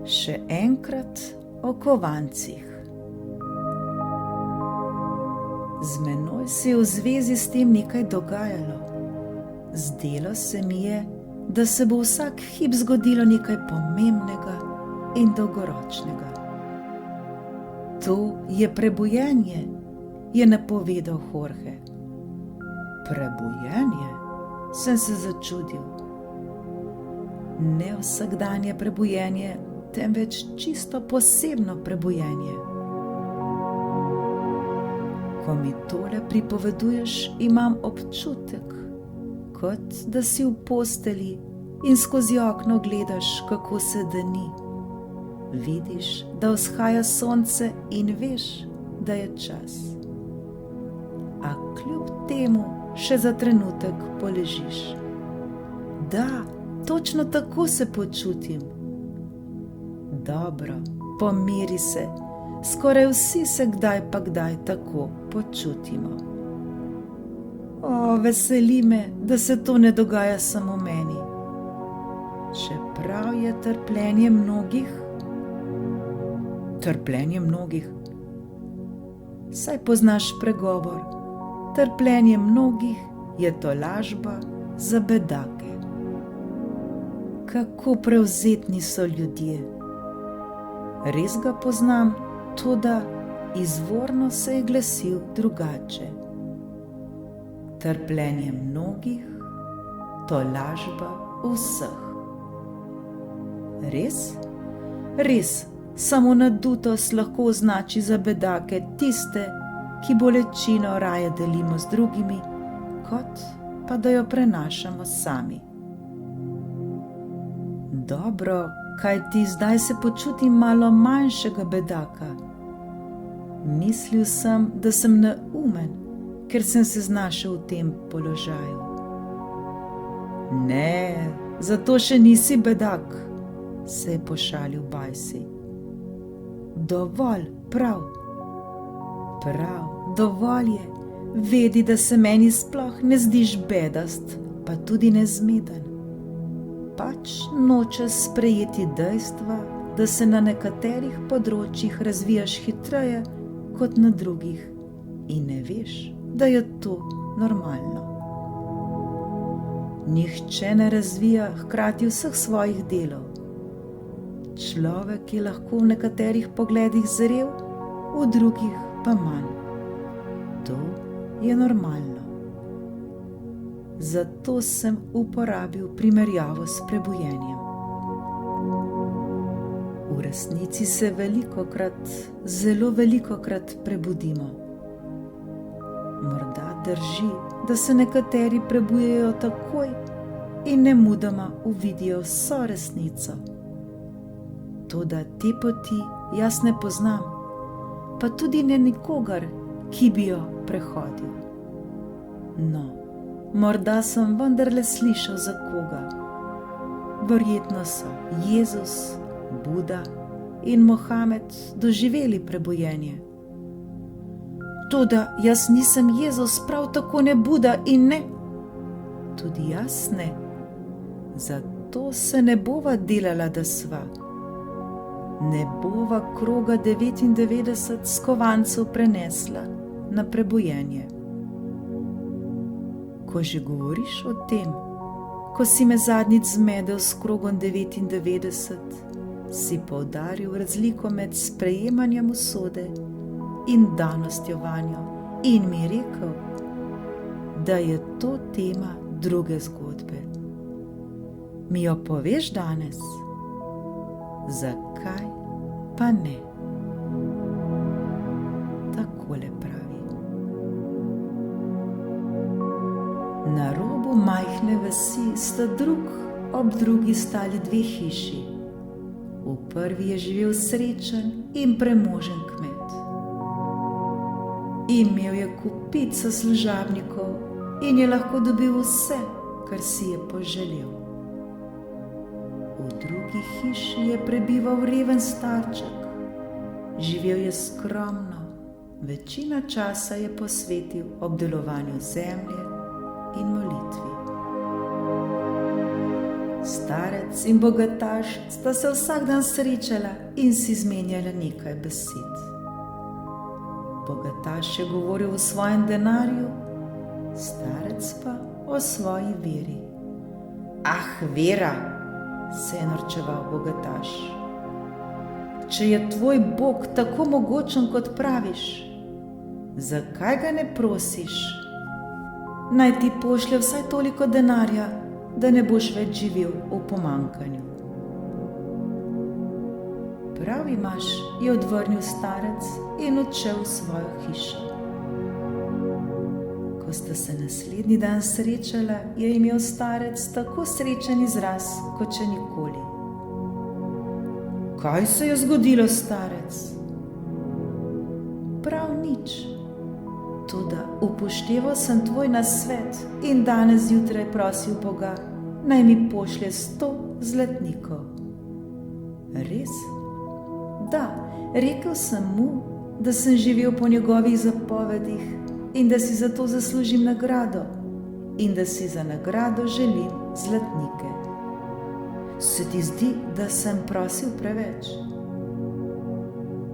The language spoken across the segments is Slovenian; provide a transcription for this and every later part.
Še enkrat o kovancih. Z menoj se je v zvezi s tem nekaj dogajalo. Zdelo se mi je, da se bo vsak hip zgodilo nekaj pomembnega in dolgoročnega. To je prebujenje, je napovedal Jorge. Prebujenje? Sem se začudil. Ne vsakdanje prebujenje, temveč čisto posebno prebujenje. Ko mi tole pripoveduješ, imam občutek, kot da si v posteli in skozi okno gledaš, kako se dani. Vidiš, da vzhaja sonce in veš, da je čas. A kljub temu še za trenutek poležiš. Da, točno tako se počutim. Dobro, pomiri se, skoraj vsi se kdaj pa kdaj tako počutimo. O, veseli me, da se to ne dogaja samo meni. Čeprav je trpljenje mnogih, saj poznaš pregovor, trpljenje mnogih je tolažba za bedake. Kako prevzetni so ljudje. Res ga poznam, toda izvorno se je glasil drugače. Trpljenje mnogih, tolažba vseh. Res? Res, samo nadutost lahko označi za bedake tiste, ki bolečino raje delimo z drugimi, kot pa da jo prenašamo sami. Dobro, kajti zdaj se počutim malo manjšega bedaka. Mislil sem, da sem neumen, ker sem se znašel v tem položaju. Ne, zato še nisi bedak, se je pošalil Bajsi. Dovolj, prav, dovolj je. Vedi, da se meni sploh ne zdiš bedast, pa tudi ne zmeden. Pač nočeš sprejeti dejstva, da se na nekaterih področjih razvijaš hitreje kot na drugih in ne veš, da je to normalno. Nihče ne razvija hkrati vseh svojih delov. Človek je lahko v nekaterih pogledih zrel, v drugih pa manj. To je normalno. Zato sem uporabil primerjavo s prebujenjem. V resnici se velikokrat, zelo velikokrat prebudimo. Morda drži, da se nekateri prebujejo takoj in nemudoma uvidijo vso resnico. Toda te poti jaz ne poznam, pa tudi ne nikogar, ki bi jo prehodil. No, morda sem vendarle slišal za koga. Verjetno so Jezus, Buda in Mohamed doživeli prebujenje. Toda jaz nisem Jezus, prav tako ne Buda in ne. Tudi jaz ne. Zato se ne bova delala, da sva. Ne bova kroga 99 skovancev prenesla na prebujenje. Ko že govoriš o tem, ko si me zadnjič zmedel s krogom 99, si poudaril razliko med sprejemanjem usode in danostjo vanjo in mi rekel, da je to tema druge zgodbe. Mi jo poveš danes? Zakaj pa ne? Takole pravi. Na robu majhne vasi sta drug ob drugi stali dve hiši. V prvi je živel srečen in premožen kmet. Imel je kupico služabnikov in je lahko dobil vse, kar si je poželel. V drugi hiši je prebival reven starček. Živel je skromno, večina časa je posvetil obdelovanju zemlje in molitvi. Starec in bogataš sta se vsak dan srečala in si izmenjala nekaj besed. Bogataš je govoril o svojem denarju, starec pa o svoji veri. Ah, vera, se je norčeval bogataš. Če je tvoj Bog tako mogočen, kot praviš, zakaj ga ne prosiš? Naj ti pošlje vsaj toliko denarja, da ne boš več živel v pomanjkanju. Prav imaš, je odvrnil starec in odšel v svojo hišo. Ko sta se naslednji dan srečala, je imel starec tako srečen izraz, kot še nikoli. Kaj se je zgodilo, starec? Prav nič. Toda upošteval sem tvoj nasvet in danes zjutraj prosil Boga, naj mi pošlje 100 zlatnikov. Res? Da, rekel sem mu, da sem živel po njegovih zapovedih in da si za to zaslužim nagrado in da si za nagrado želim zlatnike. Se ti zdi, da sem prosil preveč?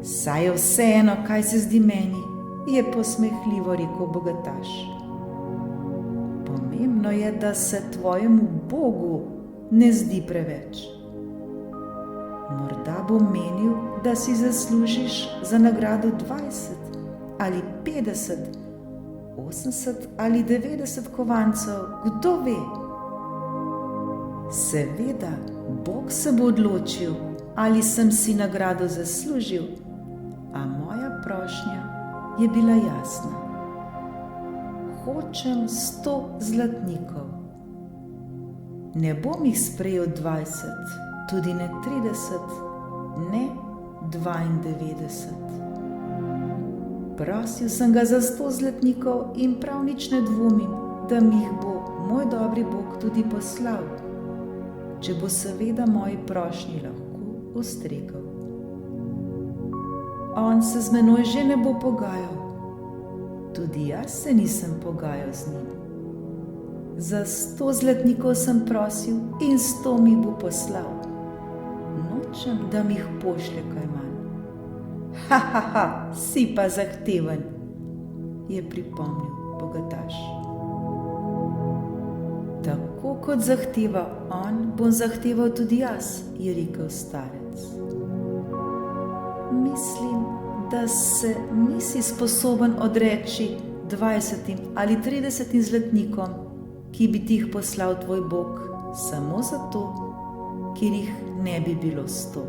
Saj je vseeno, kaj se zdi meni, je posmehljivo rekel bogataš. Pomembno je, da se tvojemu Bogu ne zdi preveč. Morda bo menil, da si zaslužiš za nagrado 20 ali 50, 80 ali 90 kovancev, kdo ve? Seveda, Bog se bo odločil, ali sem si nagrado zaslužil, a moja prošnja je bila jasna. Hočem 100 zlatnikov. Ne bom jih sprejel 20, tudi ne 30, ne 92. Prosil sem ga za 100 zlatnikov in prav nič ne dvomim, da mi jih bo moj dobri Bog tudi poslal, če bo seveda moji prošnji lahko ustregel. On se z menoj že ne bo pogajal, tudi jaz se nisem pogajal z njim. Za 100 zlatnikov sem prosil in 100 mi bo poslal. Nočem, da mi jih pošlje kaj manj. Ha, si pa zahteven, je pripomnil bogataš. Tako kot zahteva on, bom zahteval tudi jaz, je rekel starec. Mislim, da se nisi sposoben odreči 20 ali 30 zlatnikom, ki bi ti jih poslal tvoj Bog, samo zato, ker jih ne bi bilo 100.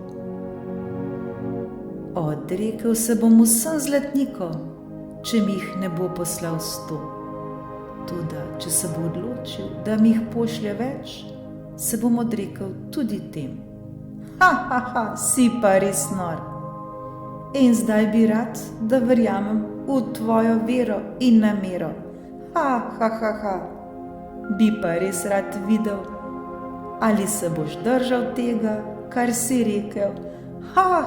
Odrekel se bom vsem zlatnikom, če mi jih ne bo poslal 100. Toda, če se bo odločil, da mi jih pošlje več, se bom odrekel tudi tem. Ha, si pa res nor. In zdaj bi rad, da verjamem v tvojo vero in namero. Ha. Bi pa res rad videl, ali se boš držal tega, kar si rekel. Ha.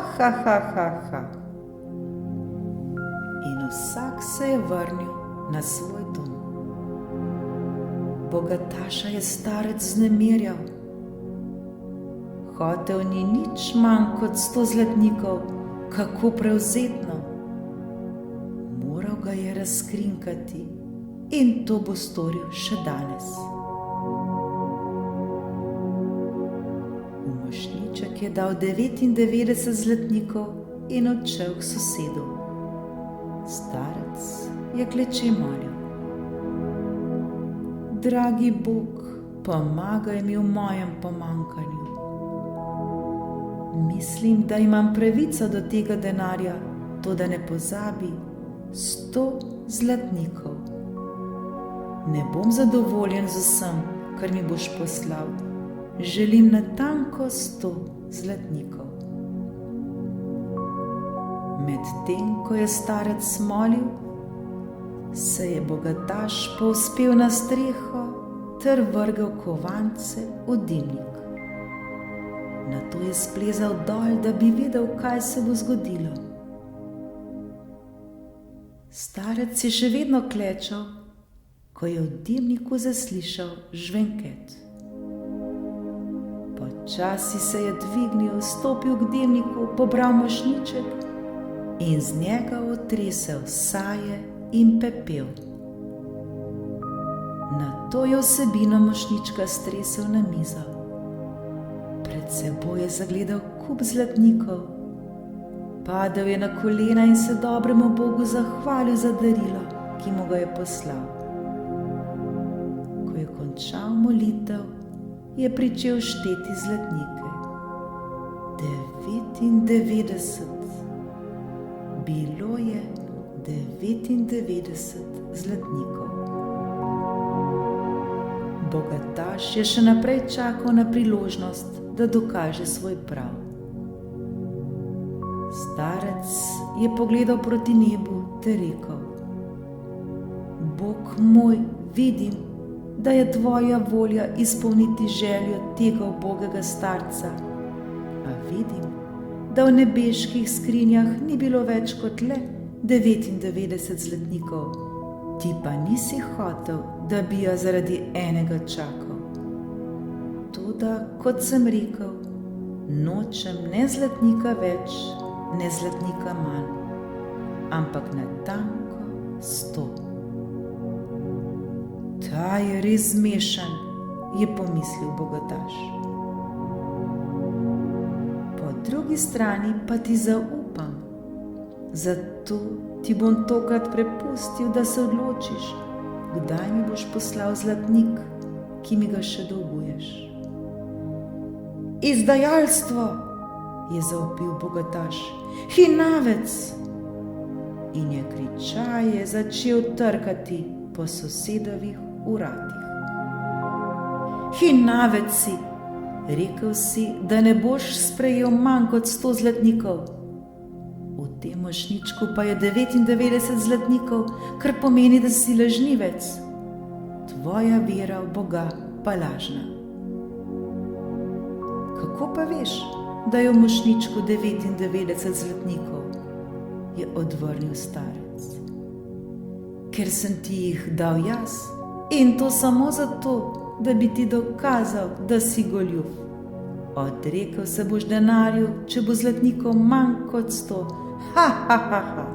In vsak se je vrnil na svoj dom. Bogataša je starec vznemirjal. Hotel ni nič manj kot 100 zlatnikov, kako prevzetno. Moral ga je razkrinkati in to bo storil še danes. V mošnjiček je dal 99 zlatnikov in odšel k sosedu. Starec je kleče molil. Dragi Bog, pomagaj mi v mojem pomanjkanju. Mislim, da imam pravico do tega denarja, toda ne pozabi, 100 zlatnikov. Ne bom zadovoljen z vsem, kar mi boš poslal. Želim natanko 100 zlatnikov. Medtem, ko je starec molil, se je bogataš povzpel na streho ter vrgel kovance v dimnik. Nato je splezal dol, da bi vedel, kaj se bo zgodilo. Starec je še vedno klečal, ko je v dimniku zaslišal žvenket. Počasi se je dvignil, stopil k dimniku, pobral mošnjiček in z njega otresel saje in pepel. Nato je vsebino mošnjička stresel na mizo. Pred seboj je zagledal kup zlatnikov. Padel je na kolena in se dobremu Bogu zahvalil za darilo, ki mu ga je poslal. Ko je končal molitev, je pričel šteti zlatnike. 99. Bilo je 99 zlatnikov. Bogataš je še naprej čakal na priložnost, da dokaže svoj prav. Starec je pogledal proti nebu ter rekel: Bog moj, vidim, da je tvoja volja izpolniti željo tega ubogega starca, a vidim, da v nebeških skrinjah ni bilo več kot le 99 zlatnikov, ti pa nisi hotel, da bi jo zaradi enega čakal. Toda, kot sem rekel, nočem ne zlatnika več, ne zlatnika manj, ampak natanko 100. Ta je res zmešan, je pomislil bogataš. Po drugi strani pa ti zaupam, zato ti bom tokrat prepustil, da se odločiš, kdaj mi boš poslal zlatnik, ki mi ga še dolguješ. Izdajalstvo, je zavpil bogataš, hinavec! In je kričaje začel trkati po sosedovih vratih. Hinavec si, rekel si, da ne boš sprejel manj kot 100 zlatnikov. V tem mošnjičku pa je 99 zlatnikov, kar pomeni, da si lažnivec. Tvoja vera v Boga pa lažna. Kako pa veš, da je v mošnjičku 99 zlatnikov? Je odvrnil starec. Ker sem ti jih dal jaz, in to samo zato, da bi ti dokazal, da si goljuf. Odrekel se boš denarju, če bo zlatnikov manj kot 100. Ha, ha, ha, ha.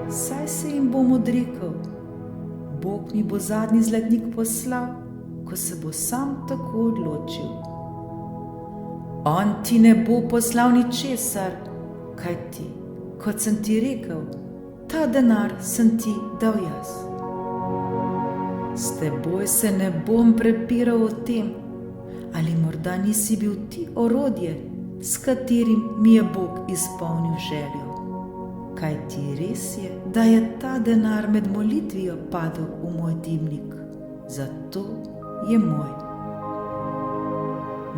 Saj se jim bom odrekel. Bog mi bo zadnji zlatnik poslal, ko se bo sam tako odločil. On ti ne bo poslal ničesar, kajti, kot sem ti rekel, ta denar sem ti dal jaz. S teboj se ne bom prepiral o tem, ali morda nisi bil ti orodje, s katerim mi je Bog izpolnil željo. Kajti res je, da je ta denar med molitvijo padel v moj dimnik, zato je moj.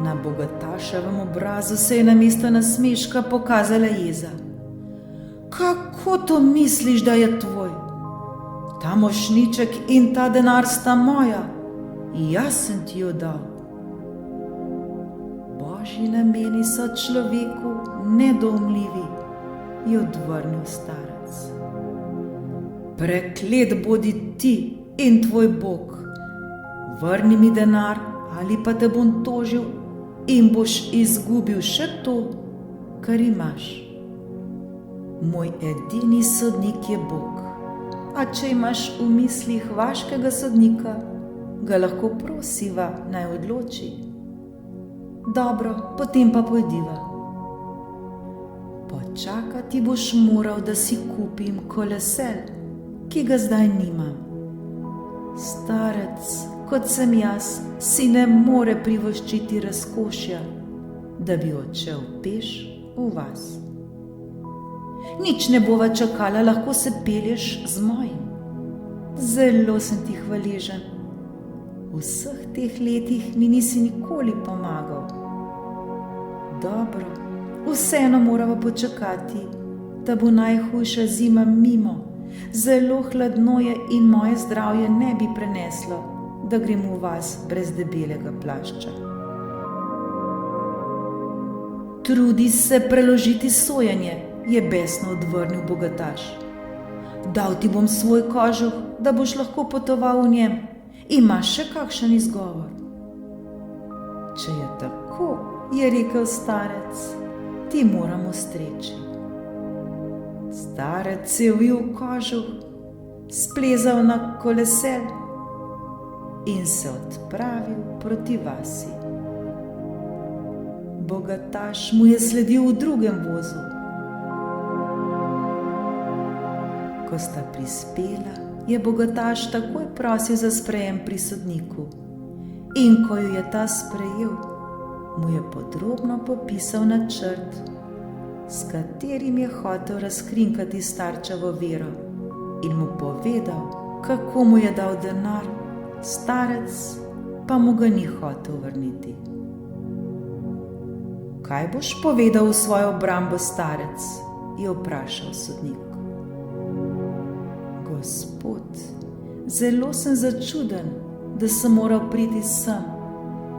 Na bogataševem obrazu se je namesto nasmeška pokazala jeza. Kako to misliš, da je tvoj? Ta mošnjiček in ta denar sta moja, jaz sem ti jo dal. Božji nameni so človeku nedoumljivi, je odvrnil starec. Preklet bodi ti in tvoj Bog. Vrni mi denar, ali pa te bom tožil in boš izgubil še to, kar imaš. Moj edini sodnik je Bog, a če imaš v mislih vaškega sodnika, ga lahko prosiva, naj odloči. Dobro, potem pa pojdiva. Počakati boš moral, da si kupim kolesel, ki ga zdaj nimam. Starec, kot sem jaz, si ne more privoščiti razkošja, da bi odšel peš v vas. Nič ne bova čakala, lahko se pelješ z mojim. Zelo sem ti hvaležen. V vseh teh letih mi nisi nikoli pomagal. Dobro, vseeno morava počakati, da bo najhujša zima mimo. Zelo hladno je in moje zdravje ne bi preneslo, da grem v vas brez debelega plašča. Trudi se preložiti sojenje, je besno odvrnil bogataš. Dal ti bom svoj kožuh, da boš lahko potoval v njem. Imaš še kakšen izgovor? Če je tako, je rekel starec, ti moramo streči. Starec je ujel kožuh, splezal na kolesel in se odpravil proti vasi. Bogataš mu je sledil v drugem vozu. Ko sta prispela, je bogataš takoj prosil za sprejem pri sodniku in ko jo je ta sprejel, mu je podrobno popisal načrt, s katerim je hotel razkrinkati starčevo vero in mu povedal, kako mu je dal denar, starec pa mu ga ni hotel vrniti. Kaj boš povedal v svojo obrambo, starec? Je vprašal sodnik. Gospod, zelo sem začuden, da sem moral priti sem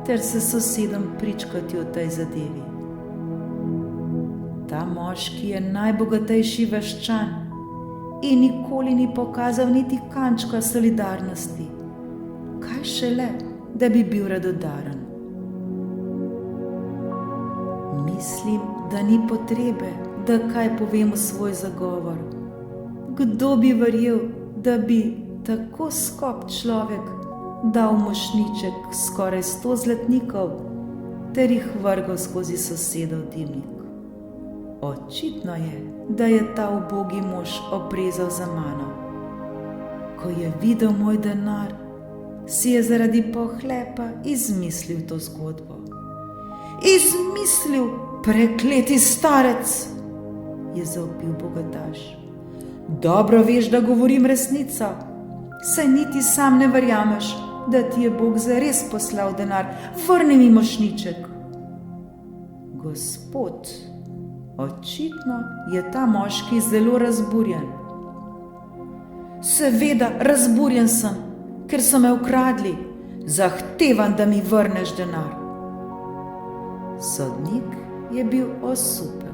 ter se sosedom pričkati o tej zadevi. Ta moški je najbogatejši vaščan in nikoli ni pokazal niti kančka solidarnosti. Kaj šele, da bi bil radodaren? Mislim, da ni potrebe, da kaj povem v svoj zagovor. Kdo bi verjel, da bi tako skop človek dal mošnjiček skoraj 100 zlatnikov ter jih vrgal skozi sosedov dimnik? Očitno je, da je ta ubogi mož oprezal za mano. Ko je videl moj denar, si je zaradi pohlepa izmislil to zgodbo. Izmislil, prekleti starec, je zavpil bogataš. Dobro veš, da govorim resnico, saj niti sam ne verjameš, da ti je Bog zares poslal denar. Vrni mi mošnjiček. Gospod, očitno je ta moški zelo razburjen. Seveda, razburjen sem, ker so me ukradli. Zahtevam, da mi vrneš denar. Sodnik je bil osupel.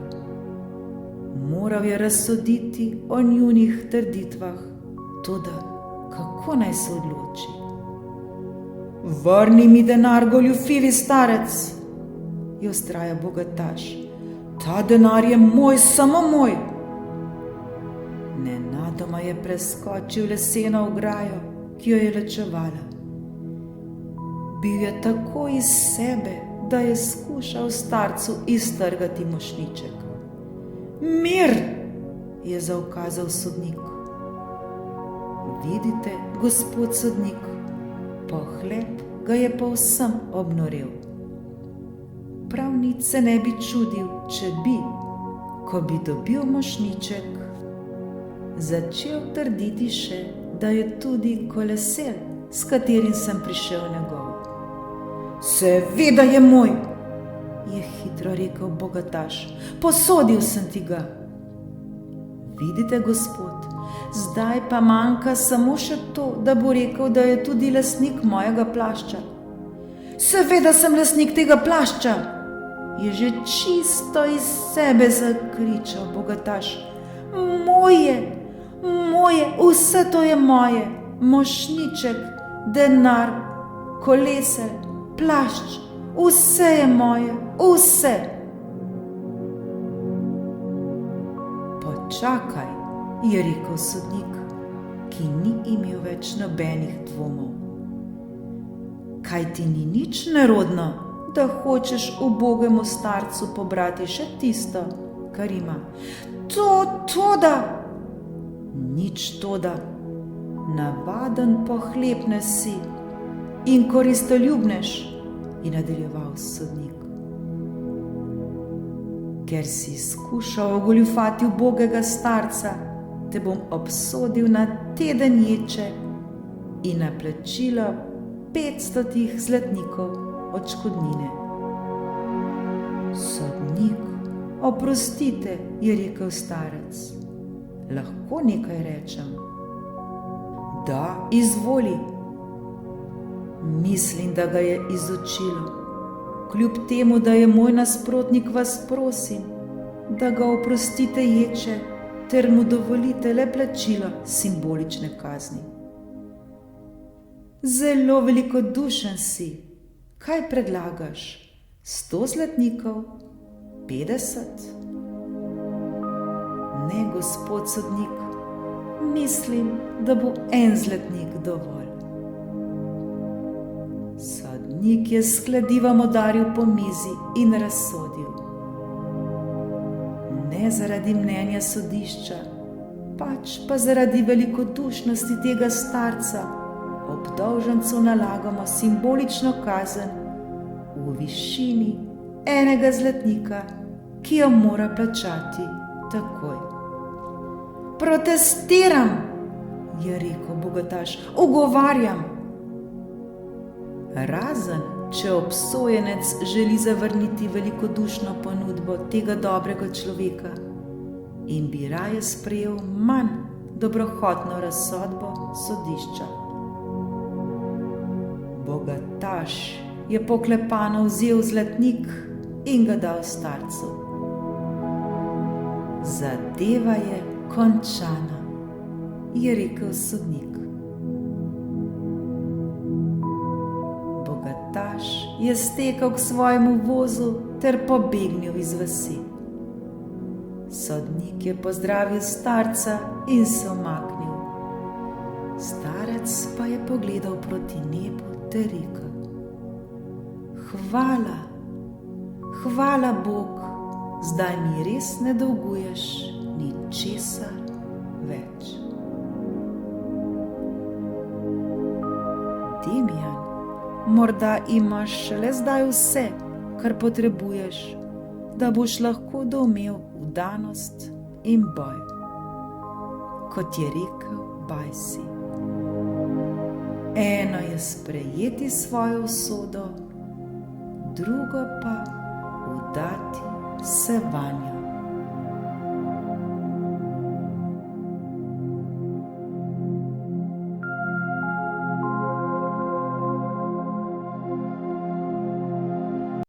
Moral je razsoditi o njunih trditvah, toda kako naj se odloči? Vrni mi denar, goljufivi starec, je vztrajal bogataš. Ta denar je moj, samo moj. Nenadoma je preskočil leseno ograjo, ki jo je ločevala. Bil je tako iz sebe, da je skušal starcu iztrgati mošnjiček. Mir, je zaukazal sodnik. Vidite, gospod sodnik, pohlep ga je povsem obnorel. Prav nič se ne bi čudil, če bi, ko bi dobil mošnjiček, začel trditi še, da je tudi kolesel, s katerim sem prišel njegov. Seveda je moj, je hitro rekel bogataš, posodil sem ti ga. Vidite, gospod, zdaj pa manjka samo še to, da bo rekel, da je tudi lastnik mojega plašča. Seveda sem lastnik tega plašča, je že čisto iz sebe zakričal bogataš. Moje, moje, vse to je moje, mošnjiček, denar, kolesel, plašč, vse je moje, vse. Počakaj, je rekel sodnik, ki ni imel več nobenih dvomov. Kaj ti ni nič nerodno, da hočeš ubogemu starcu pobrati še tisto, kar ima? Toda! Nič toda. Navaden pohlepnež si in koristoljubnež, je nadaljeval sodnik. Ker si skušal ogoljufati ubogega starca, te bom obsodil na teden ječe in na plačilo 500 zlatnikov odškodnine. Sodnik, oprostite, je rekel starec. Lahko nekaj rečem? Da, izvoli. Mislim, da ga je izučilo. Kljub temu, da je moj nasprotnik, vas prosim, da ga oprostite ječe ter mu dovolite le plačilo simbolične kazni. Zelo velikodušen si, Kaj predlagaš? 100 zlatnikov? 50? Ne, gospod sodnik, mislim, da bo 1 zlatnik dovolj. Sodnik je s kladivom udaril po mizi in razsodil. Ne zaradi mnenja sodišča, pač pa zaradi velikodušnosti tega starca, obdolžencu nalagamo simbolično kazen v višini 1 zlatnika, ki jo mora plačati takoj. Protestiram, je rekel bogataš, ugovarjam. Razen, če obsojenec želi zavrniti velikodušno ponudbo tega dobrega človeka in bi raje sprejel manj dobrohotno razsodbo sodišča. Bogataš je poklepano vzel zlatnik in ga dal starcu. Zadeva je končana, je rekel sodnik. Bogataš je stekel k svojemu vozu ter pobegnil iz vasi. Sodnik je pozdravil starca in se umaknil. Starec pa je pogledal proti nebu ter rekel: Hvala, hvala Bog, zdaj mi res ne dolguješ ničesar več. Demijan, morda imaš šele zdaj vse, kar potrebuješ, da boš lahko doumel vdanost in boj. Kot je rekel Bajsi, eno je sprejeti svojo usodo, drugo pa vdati se vanjo.